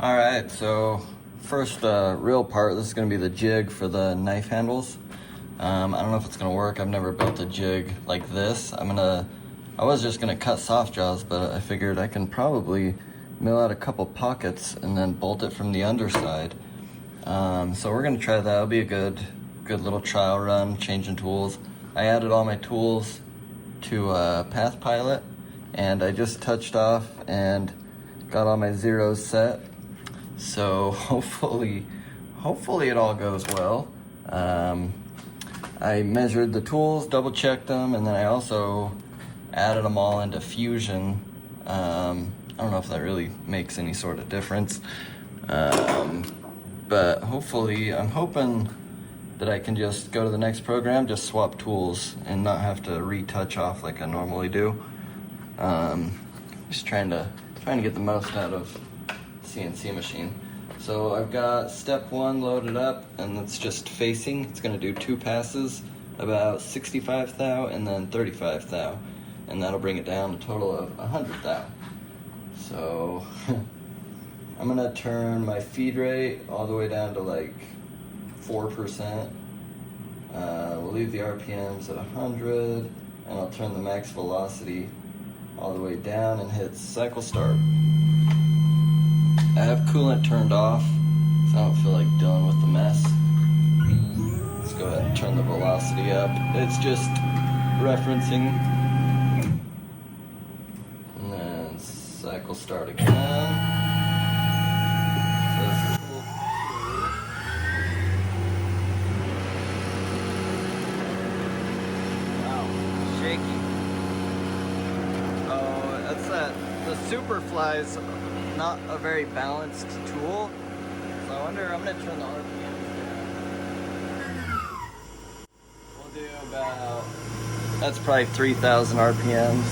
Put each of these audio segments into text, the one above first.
Alright, so first real part, this is going to be the jig for the knife handles. I don't know if it's going to work. I've never built a jig like this. I was just going to cut soft jaws, but I figured I can probably mill out a couple pockets and then bolt it from the underside. So we're going to try that. It'll be a good little trial run, changing tools. I added all my tools to Path Pilot, and I just touched off and got all my zeros set. So hopefully it all goes well. I measured the tools, double checked them, and then I also added them all into Fusion. I don't know if that really makes any sort of difference. But hopefully, I'm hoping that I can just go to the next program, just swap tools and not have to retouch off like I normally do. Just trying to get the most out of CNC machine. So I've got step 1 loaded up, and it's just facing. It's going to do 2 passes, about 65 thou and then 35 thou, and that'll bring it down a total of 100 thou. So I'm going to turn my feed rate all the way down to like 4%. We'll leave the RPMs at 100, and I'll turn the max velocity all the way down and hit cycle start. I have coolant turned off, so I don't feel like dealing with the mess. Let's go ahead and turn the velocity up. It's just referencing. And then cycle start again. So this is cool. Wow, shaky. Oh, that's that. The Superfly's not a very balanced tool, so I wonder, I'm gonna turn the RPMs down. We'll do about, that's probably 3,000 RPMs.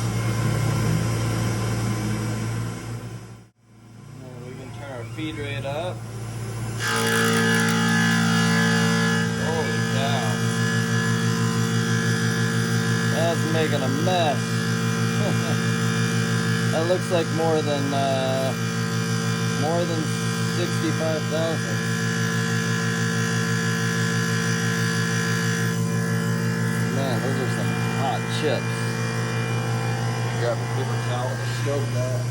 And we can turn our feed rate up. Holy cow. That's making a mess. That looks like more than 65,000. Man, those are some hot chips. Grab a paper towel to stoke that.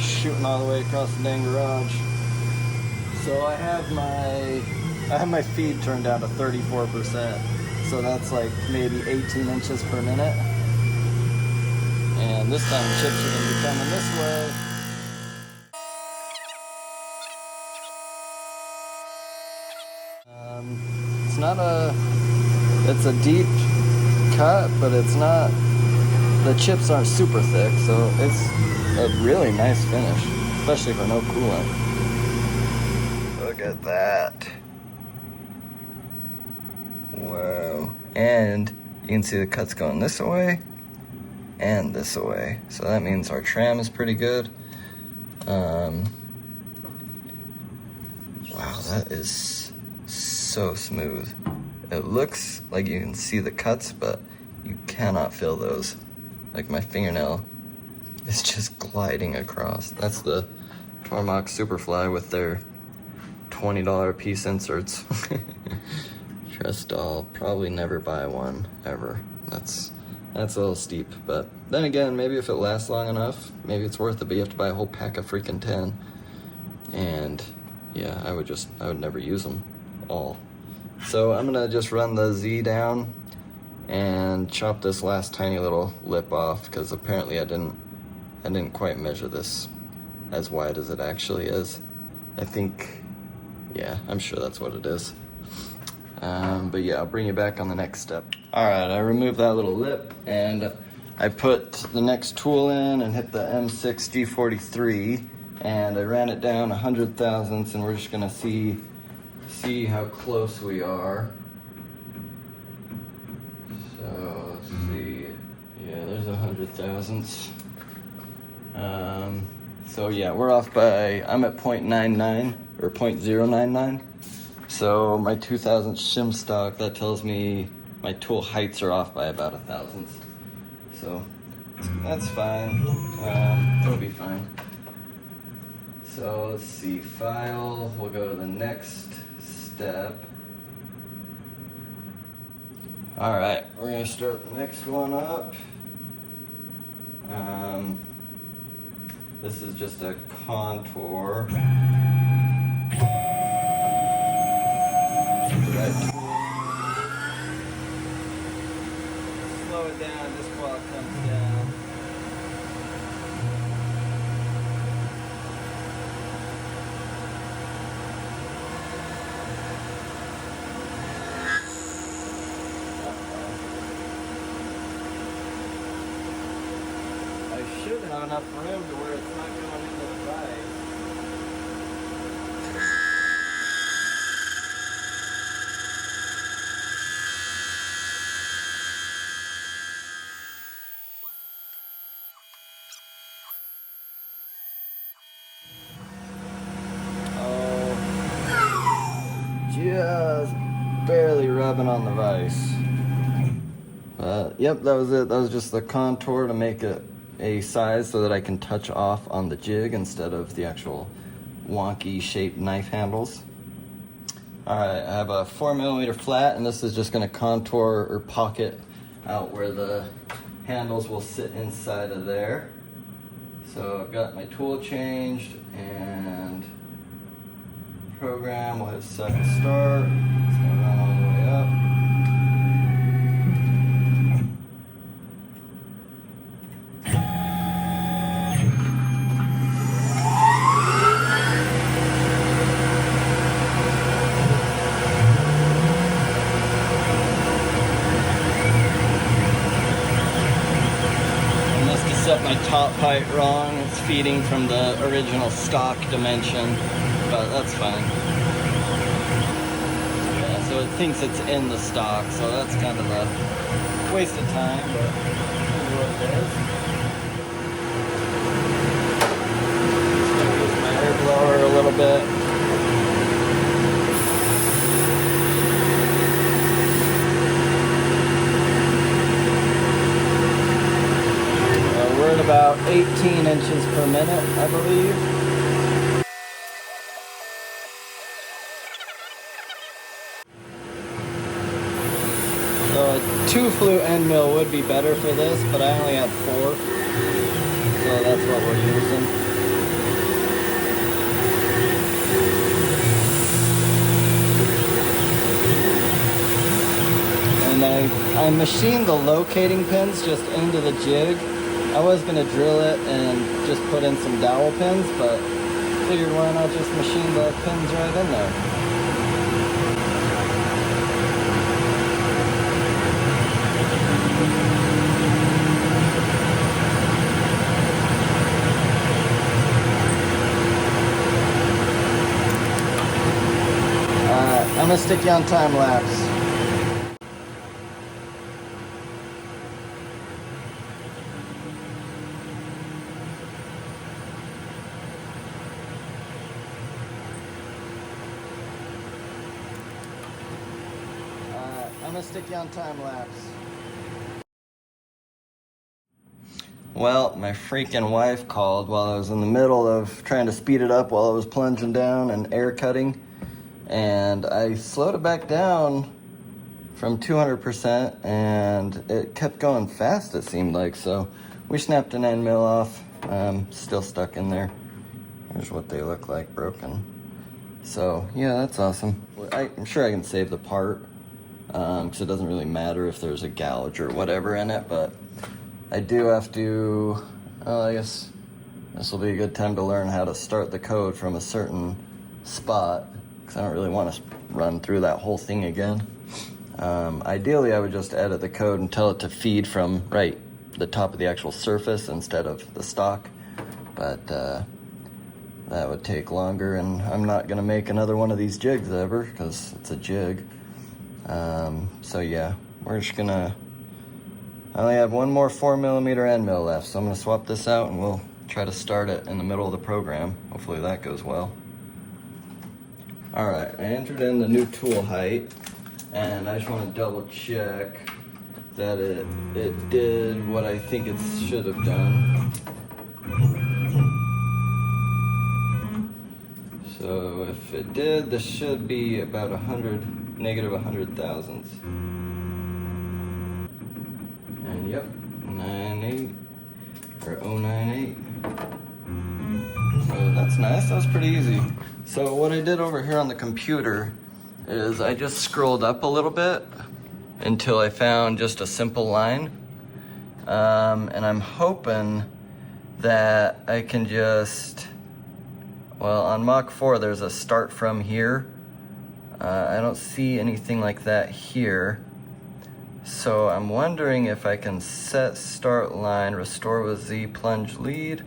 Shooting all the way across the dang garage. So I have my feed turned down to 34%. So that's like maybe 18 inches per minute. And this time the chips are going to be coming this way. It's a deep cut, but it's not, the chips aren't super thick, so it's a really nice finish, especially for no coolant. Look at that. Whoa. And you can see the cuts going this way and this way. So that means our tram is pretty good. Wow, that is so smooth. It looks like you can see the cuts, but you cannot feel those. Like my fingernail is just gliding across. That's the Tormach Superfly with their $20 piece inserts. Trust I'll probably never buy one ever. That's a little steep, but then again, maybe if it lasts long enough, maybe it's worth it, but you have to buy a whole pack of freaking 10. And yeah, I would never use them all. So I'm gonna just run the Z down and chop this last tiny little lip off, because apparently I didn't quite measure this as wide as it actually is. I think, yeah, I'm sure that's what it is. But yeah, I'll bring you back on the next step. All right, I removed that little lip, and I put the next tool in and hit the M6 G43, and I ran it down 100 thousandths, and we're just gonna see how close we are. So let's see. Yeah, there's 100 thousandths. So yeah, we're off by, I'm at 0.99 or 0.099. So my 2000 shim stock, that tells me my tool heights are off by about 1,000th. So that's fine. It'll be fine. So So let's see, file, we'll go to the next step. All right, we're gonna start the next one up. This is just a contour. Slow it down just while it comes down. I should have enough room to where it's not going into the vise. Just barely rubbing on the vise. Yep, that was it. That was just the contour to make it a size so that I can touch off on the jig instead of the actual wonky shaped knife handles. Alright, I have a 4mm flat, and this is just going to contour or pocket out where the handles will sit inside of there. So I've got my tool changed, and program, we'll hit set and start. It's going to run all the way up. Set my top height wrong. It's feeding from the original stock dimension, but that's fine. Yeah, so it thinks it's in the stock, so that's kind of a waste of time, but that's what it is. Just gonna use my air blower a little bit. We're at about 18 inches per minute, I believe. So a 2-flute end mill would be better for this, but I only have 4, so that's what we're using. And I machined the locating pins just into the jig. I was going to drill it and just put in some dowel pins, but figured why not just machine the pins right in there. Alright, I'm going to stick you on time lapse. I'm gonna stick you on time lapse. Well, my freaking wife called while I was in the middle of trying to speed it up while I was plunging down and air cutting, and I slowed it back down from 200%, and it kept going fast, it seemed like. So we snapped an end mill off. Still stuck in there. Here's what they look like broken. So yeah, that's awesome. I'm sure I can save the part, because it doesn't really matter if there's a gouge or whatever in it, but I do have to, well, I guess this will be a good time to learn how to start the code from a certain spot, because I don't really want to run through that whole thing again. Ideally, I would just edit the code and tell it to feed from the top of the actual surface instead of the stock, but that would take longer, and I'm not going to make another one of these jigs ever, because it's a jig. So yeah, we're just gonna, I only have one more 4mm end mill left, so I'm gonna swap this out and we'll try to start it in the middle of the program. Hopefully that goes well. Alright, I entered in the new tool height, and I just want to double check that it did what I think it should have done. So if it did, this should be about negative 100 thousandths. And yep, 98 or 098. So that's nice, that was pretty easy. So what I did over here on the computer is I just scrolled up a little bit until I found just a simple line. And I'm hoping that I can just, well, on Mach 4 there's a start from here. I don't see anything like that here. So I'm wondering if I can set start line, restore with Z, plunge lead.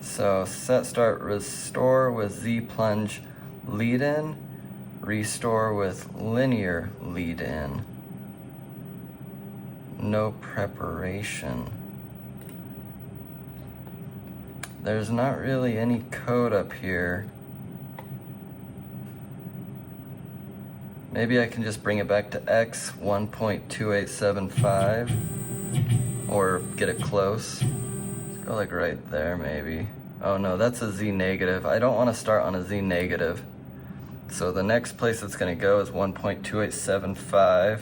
So set start, restore with Z, plunge lead in, restore with linear lead in. No preparation. There's not really any code up here. Maybe I can just bring it back to X 1.2875 or get it close. Let's go like right there maybe. Oh no, that's a Z negative. I don't want to start on a Z negative. So the next place it's going to go is 1.2875.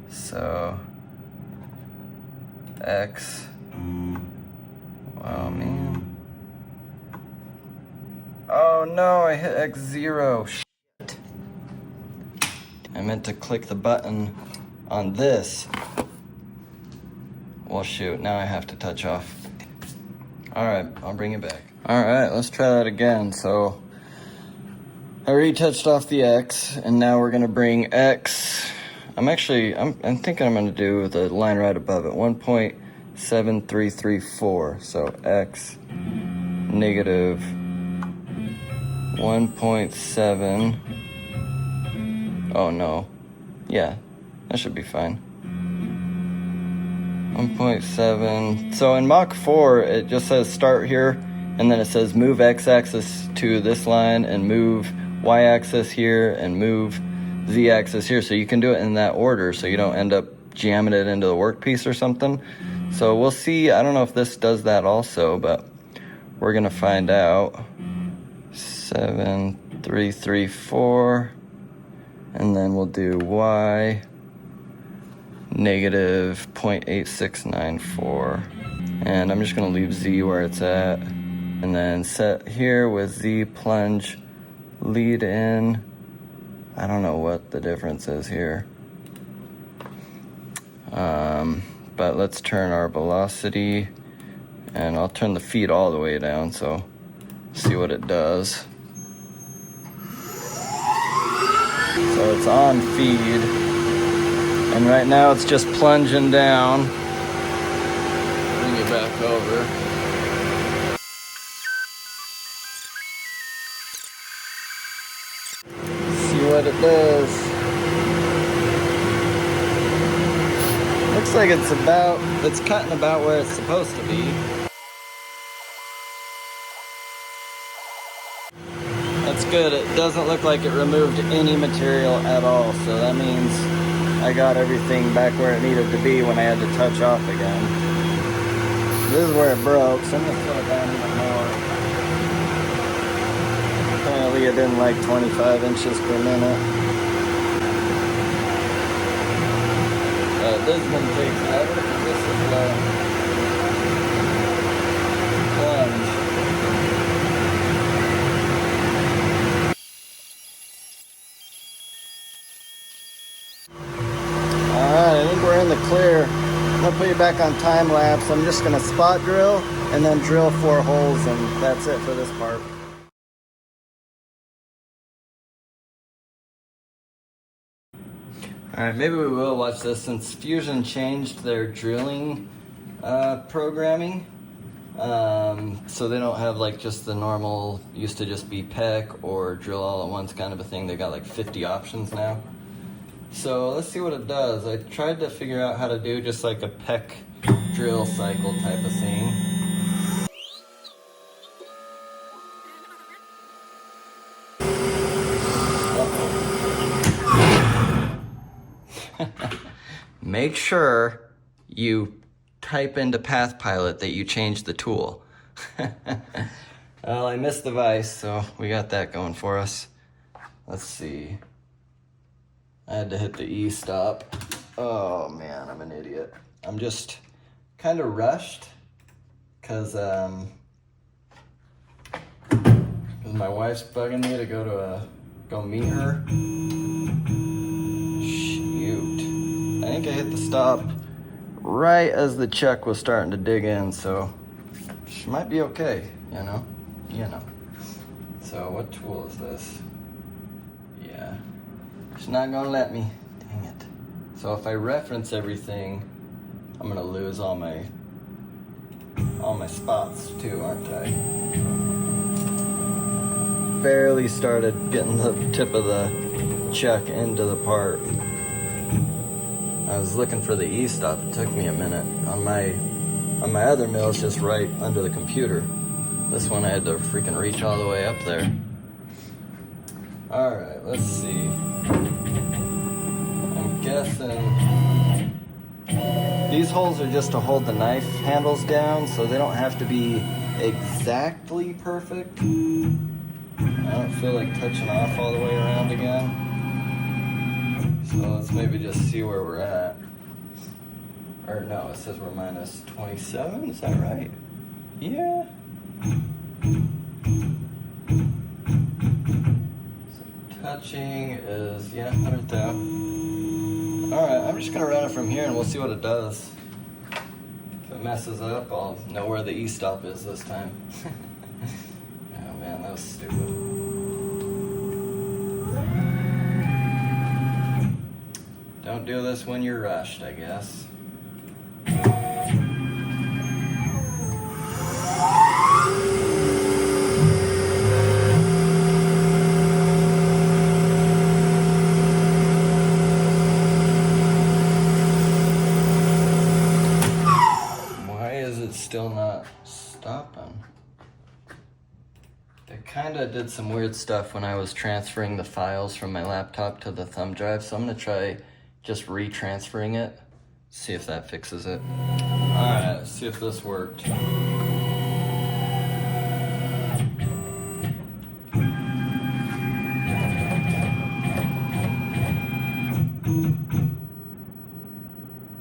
So X. Oh man. Oh no, I hit X0. Shit. I meant to click the button on this. Well shoot, now I have to touch off. Alright, I'll bring it back. Alright, let's try that again. So I already touched off the X, and now we're gonna bring X. I'm thinking I'm gonna do the line right above it, 1.7334. So X negative 1.7. Oh no. Yeah, that should be fine. 1.7. So in Mach 4, it just says start here, and then it says move x-axis to this line, and move y-axis here, and move z-axis here. So you can do it in that order so you don't end up jamming it into the workpiece or something. So we'll see. I don't know if this does that also, but we're going to find out. 7334. And then we'll do y negative 0.8694. And I'm just going to leave z where it's at. And then set here with z, plunge lead in. I don't know what the difference is here. But let's turn our velocity, and I'll turn the feed all the way down, so see what it does. So it's on feed, and right now it's just plunging down. Bring it back over. See what it does. Looks like it's cutting about where it's supposed to be. That's good. It doesn't look like it removed any material at all, so that means I got everything back where it needed to be when I had to touch off again. This is where it broke, so I'm gonna slow it down even more. Apparently it didn't like 25 inches per minute. This is gonna take forever because this is plunge. Alright, I think we're in the clear. I'm gonna put you back on time lapse. I'm just gonna spot drill and then drill 4 holes, and that's it for this part. Alright, maybe we will watch this since Fusion changed their drilling programming. So they don't have like just the normal, used to just be peck or drill all at once kind of a thing. They got like 50 options now. So let's see what it does. I tried to figure out how to do just like a peck drill cycle type of thing. Make sure you type into PathPilot that you changed the tool. Well, I missed the vise, so we got that going for us. Let's see. I had to hit the E-stop. Oh man, I'm an idiot. I'm just kind of rushed because my wife's bugging me to go meet her. Shoot. I think I hit the stop right as the check was starting to dig in, so she might be okay, you know? So what tool is this? Yeah, she's not gonna let me. Dang it. So if I reference everything, I'm gonna lose all my spots too, aren't I? Barely started getting the tip of the check into the part. I was looking for the E-stop. It took me a minute. On my other mill, it's just right under the computer. This one I had to freaking reach all the way up there. All right, let's see. I'm guessing these holes are just to hold the knife handles down, so they don't have to be exactly perfect. I don't feel like touching off all the way around again. So let's maybe just see where we're at. Or no, it says we're minus 27, is that right? Yeah. So touching is, yeah, 100 thou. Alright, I'm just gonna run it from here and we'll see what it does. If it messes up, I'll know where the E-stop is this time. Oh man, that was stupid. Don't do this when you're rushed, I guess. Why is it still not stopping? It kind of did some weird stuff when I was transferring the files from my laptop to the thumb drive, so I'm gonna try just retransferring it, see if that fixes it. Alright, let's see if this worked.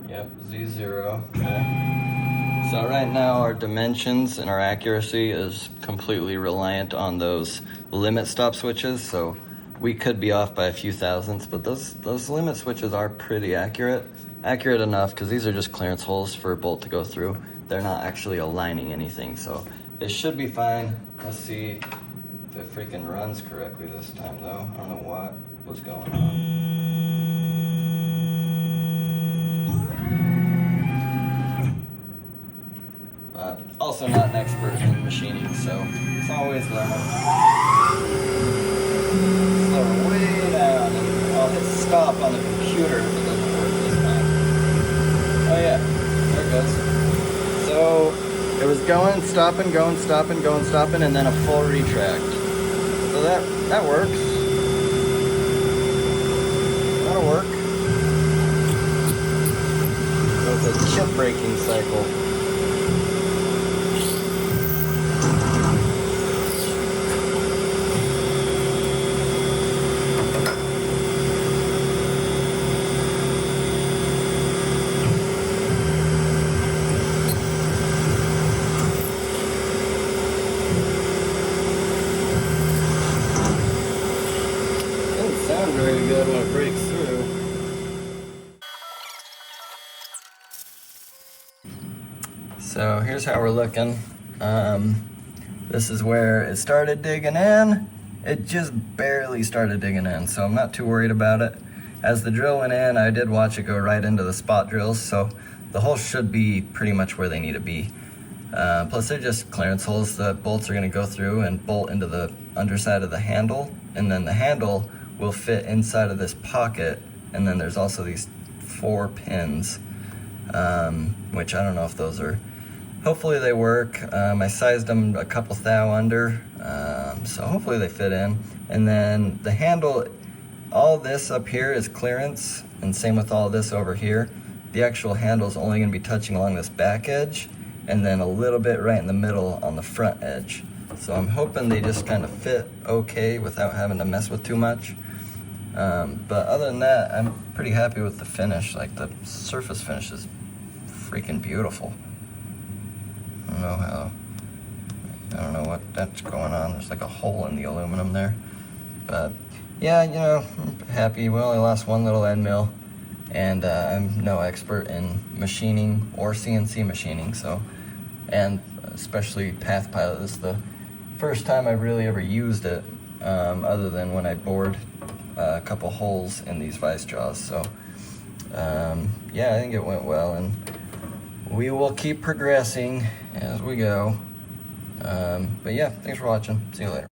Yep, Z0, okay. So right now our dimensions and our accuracy is completely reliant on those limit stop switches, so we could be off by a few thousandths, but those limit switches are pretty accurate. Accurate enough, because these are just clearance holes for a bolt to go through. They're not actually aligning anything, so it should be fine. Let's see if it freaking runs correctly this time, though. I don't know what was going on. But also not an expert in machining, so it's always learning. Slow way down, and I'll hit stop on the computer if it doesn't work this time. Oh yeah, there it goes. So it was going, stopping, and then a full retract. So that works. That'll work. So it's a chip breaking cycle. Very good when it breaks through. So here's how we're looking. This is where it started digging in. It just barely started digging in, so I'm not too worried about it. As the drill went in, I did watch it go right into the spot drills, so the holes should be pretty much where they need to be. Plus they're just clearance holes that bolts are going to go through and bolt into the underside of the handle, and then the handle will fit inside of this pocket, and then there's also these 4 pins, which I don't know if those are, hopefully they work. I sized them a couple thou under, so hopefully they fit in. And then the handle, all this up here is clearance, and same with all this over here. The actual handle is only going to be touching along this back edge, and then a little bit right in the middle on the front edge. So I'm hoping they just kind of fit okay without having to mess with too much. But other than that, I'm pretty happy with the finish. Like, the surface finish is freaking beautiful. I don't know what that's going on. There's like a hole in the aluminum there. But yeah, you know, I'm happy. We only lost one little end mill, and I'm no expert in machining or CNC machining, so, and especially Path Pilot, this is the first time I really ever used it, other than when I bored a couple holes in these vice jaws. So yeah, I think it went well, and we will keep progressing as we go. But yeah, thanks for watching. See you later.